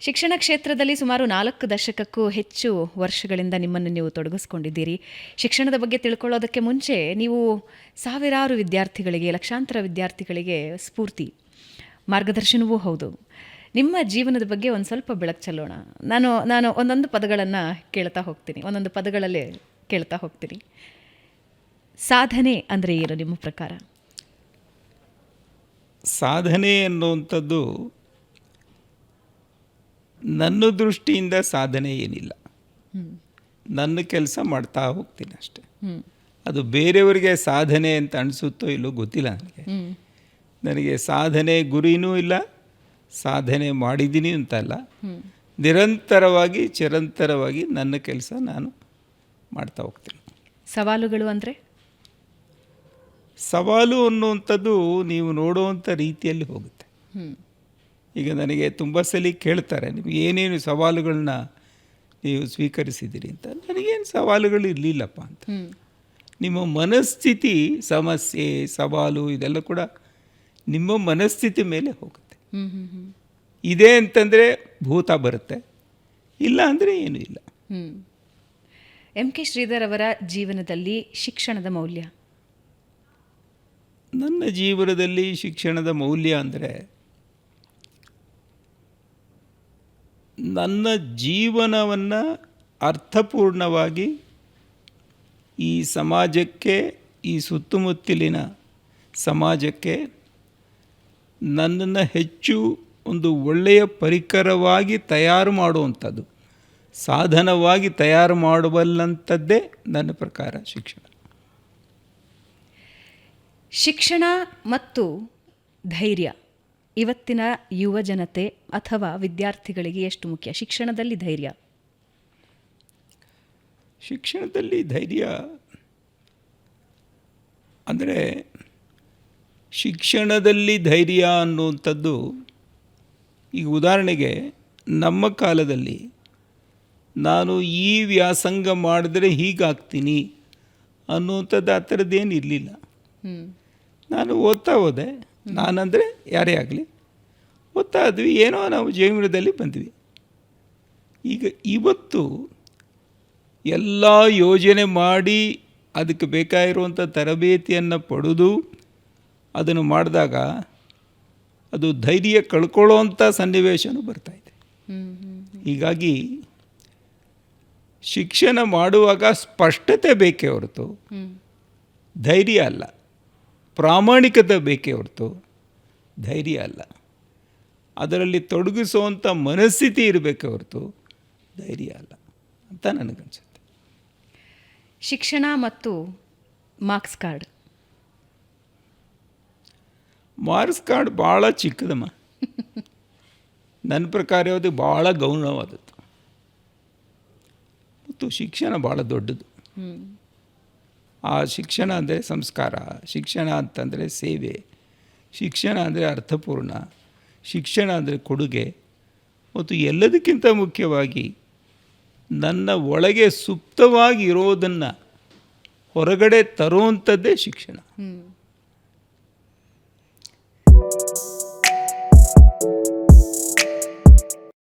ಶಿಕ್ಷಣ ಕ್ಷೇತ್ರದಲ್ಲಿ ಸುಮಾರು 4 ದಶಕಕ್ಕೂ ಹೆಚ್ಚು ವರ್ಷಗಳಿಂದ ನಿಮ್ಮನ್ನು ನೀವು ತೊಡಗಿಸ್ಕೊಂಡಿದ್ದೀರಿ. ಶಿಕ್ಷಣದ ಬಗ್ಗೆ ತಿಳ್ಕೊಳ್ಳೋದಕ್ಕೆ ಮುಂಚೆ ನೀವು ಸಾವಿರಾರು ವಿದ್ಯಾರ್ಥಿಗಳಿಗೆ, ಲಕ್ಷಾಂತರ ವಿದ್ಯಾರ್ಥಿಗಳಿಗೆ ಸ್ಫೂರ್ತಿ, ಮಾರ್ಗದರ್ಶನವೂ ಹೌದು. ನಿಮ್ಮ ಜೀವನದ ಬಗ್ಗೆ ಒಂದು ಸ್ವಲ್ಪ ಬೆಳಕು ಚೆಲ್ಲೋಣ. ನಾನು ಒಂದೊಂದು ಪದಗಳನ್ನು ಕೇಳ್ತಾ ಹೋಗ್ತೀನಿ, ಒಂದೊಂದು ಪದಗಳಲ್ಲೇ ಕೇಳ್ತಾ ಹೋಗ್ತೀನಿ. ಸಾಧನೆ ಅಂದರೆ ಏನು ನಿಮ್ಮ ಪ್ರಕಾರ? ಸಾಧನೆ ಅನ್ನುವಂಥದ್ದು ನನ್ನ ದೃಷ್ಟಿಯಿಂದ ಸಾಧನೆ ಏನಿಲ್ಲ. ನನ್ನ ಕೆಲಸ ಮಾಡ್ತಾ ಹೋಗ್ತೀನಿ ಅಷ್ಟೆ. ಅದು ಬೇರೆಯವರಿಗೆ ಸಾಧನೆ ಅಂತ ಅನಿಸುತ್ತೋ ಇಲ್ಲೋ ಗೊತ್ತಿಲ್ಲ ನನಗೆ ಸಾಧನೆ ಗುರಿನೂ ಇಲ್ಲ, ಸಾಧನೆ ಮಾಡಿದ್ದೀನಿ ಅಂತಲ್ಲ. ನಿರಂತರವಾಗಿ ಚಿರಂತರವಾಗಿ ನನ್ನ ಕೆಲಸ ನಾನು ಮಾಡ್ತಾ ಹೋಗ್ತೀನಿ. ಸವಾಲುಗಳು ಅಂದರೆ? ಸವಾಲು ಅನ್ನುವಂಥದ್ದು ನೀವು ನೋಡುವಂಥ ರೀತಿಯಲ್ಲಿ ಹೋಗುತ್ತೆ. ಈಗ ನನಗೆ ತುಂಬ ಸಲ ಕೇಳ್ತಾರೆ, ನಿಮಗೆ ಏನೇನು ಸವಾಲುಗಳನ್ನ ನೀವು ಸ್ವೀಕರಿಸಿದ್ದೀರಿ ಅಂತ. ನನಗೇನು ಸವಾಲುಗಳು ಇರಲಿಲ್ಲಪ್ಪ ಅಂತ. ನಿಮ್ಮ ಮನಸ್ಥಿತಿ, ಸಮಸ್ಯೆ, ಸವಾಲು ಇದೆಲ್ಲ ಕೂಡ ನಿಮ್ಮ ಮನಸ್ಥಿತಿ ಮೇಲೆ ಹೋಗುತ್ತೆ. ಇದೆ ಅಂತಂದರೆ ಭೂತ ಬರುತ್ತೆ, ಇಲ್ಲ ಅಂದರೆ ಏನೂ ಇಲ್ಲ. ಎಂ.ಕೆ. ಶ್ರೀಧರ್ ಅವರ ಜೀವನದಲ್ಲಿ ಶಿಕ್ಷಣದ ಮೌಲ್ಯ? ನನ್ನ ಜೀವನದಲ್ಲಿ ಶಿಕ್ಷಣದ ಮೌಲ್ಯ ಅಂದರೆ, ನನ್ನ ಜೀವನವನ್ನು ಅರ್ಥಪೂರ್ಣವಾಗಿ ಈ ಸಮಾಜಕ್ಕೆ, ಈ ಸುತ್ತಮುತ್ತಲಿನ ಸಮಾಜಕ್ಕೆ ನನ್ನನ್ನು ಹೆಚ್ಚು ಒಂದು ಒಳ್ಳೆಯ ಪರಿಕರವಾಗಿ ತಯಾರು ಮಾಡುವಂಥದ್ದು, ಸಾಧನವಾಗಿ ತಯಾರು ಮಾಡಬಲ್ಲಂಥದ್ದೇ ನನ್ನ ಪ್ರಕಾರ ಶಿಕ್ಷಣ. ಶಿಕ್ಷಣ ಮತ್ತು ಧೈರ್ಯ ಇವತ್ತಿನ ಯುವ ಜನತೆ ಅಥವಾ ವಿದ್ಯಾರ್ಥಿಗಳಿಗೆ ಎಷ್ಟು ಮುಖ್ಯ? ಶಿಕ್ಷಣದಲ್ಲಿ ಧೈರ್ಯ? ಶಿಕ್ಷಣದಲ್ಲಿ ಧೈರ್ಯ ಅಂದರೆ, ಶಿಕ್ಷಣದಲ್ಲಿ ಧೈರ್ಯ ಅನ್ನುವಂಥದ್ದು, ಈಗ ಉದಾಹರಣೆಗೆ ನಮ್ಮ ಕಾಲದಲ್ಲಿ ನಾನು ಈ ವ್ಯಾಸಂಗ ಮಾಡಿದ್ರೆ ಹೀಗಾಗ್ತೀನಿ ಅನ್ನುವಂಥದ್ದು ಆ ಥರದ್ದೇನು ಇರಲಿಲ್ಲ. ನಾನು ಓದ್ತಾ ಹೋದೆ, ನಾನಂದರೆ ಯಾರೇ ಆಗಲಿ ಓದ್ತಾ ಇದ್ವಿ, ಏನೋ ನಾವು ಜೀವನದಲ್ಲಿ ಬಂದ್ವಿ. ಈಗ ಇವತ್ತು ಎಲ್ಲ ಯೋಜನೆ ಮಾಡಿ ಅದಕ್ಕೆ ಬೇಕಾಗಿರುವಂಥ ತರಬೇತಿಯನ್ನು ಪಡೆದು ಅದನ್ನು ಮಾಡಿದಾಗ ಅದು ಧೈರ್ಯ ಕಳ್ಕೊಳ್ಳೋವಂಥ ಸನ್ನಿವೇಶನೂ ಬರ್ತಾಯಿದೆ. ಹೀಗಾಗಿ ಶಿಕ್ಷಣ ಮಾಡುವಾಗ ಸ್ಪಷ್ಟತೆ ಬೇಕೇ ಹೊರತು ಧೈರ್ಯ ಅಲ್ಲ, ಪ್ರಾಮಾಣಿಕತೆ ಬೇಕೇ ಹೊರತು ಧೈರ್ಯ ಅಲ್ಲ. ಅದರಲ್ಲಿ ತೊಡಗಿಸುವಂಥ ಮನಸ್ಥಿತಿ ಇರಬೇಕೇ ಹೊರತು ಧೈರ್ಯ ಅಲ್ಲ ಅಂತ ನನಗನ್ಸುತ್ತೆ. ಶಿಕ್ಷಣ ಮತ್ತು ಮಾರ್ಕ್ಸ್ ಕಾರ್ಡ್? ಮಾರ್ಕ್ಸ್ ಕಾರ್ಡ್ ಭಾಳ ಚಿಕ್ಕದಮ್ಮ. ನನ್ನ ಪ್ರಕಾರ ಅದು ಭಾಳ ಗೌಣವಾದದ್ದು, ಮತ್ತು ಶಿಕ್ಷಣ ಭಾಳ ದೊಡ್ಡದು. ಆ ಶಿಕ್ಷಣ ಅಂದರೆ ಸಂಸ್ಕಾರ, ಶಿಕ್ಷಣ ಅಂತಂದರೆ ಸೇವೆ, ಶಿಕ್ಷಣ ಅಂದರೆ ಅರ್ಥಪೂರ್ಣ, ಶಿಕ್ಷಣ ಅಂದರೆ ಕೊಡುಗೆ, ಮತ್ತು ಎಲ್ಲದಕ್ಕಿಂತ ಮುಖ್ಯವಾಗಿ ನನ್ನ ಒಳಗೆ ಸುಪ್ತವಾಗಿ ಇರೋದನ್ನು ಹೊರಗಡೆ ತರುವಂಥದ್ದೇ ಶಿಕ್ಷಣ.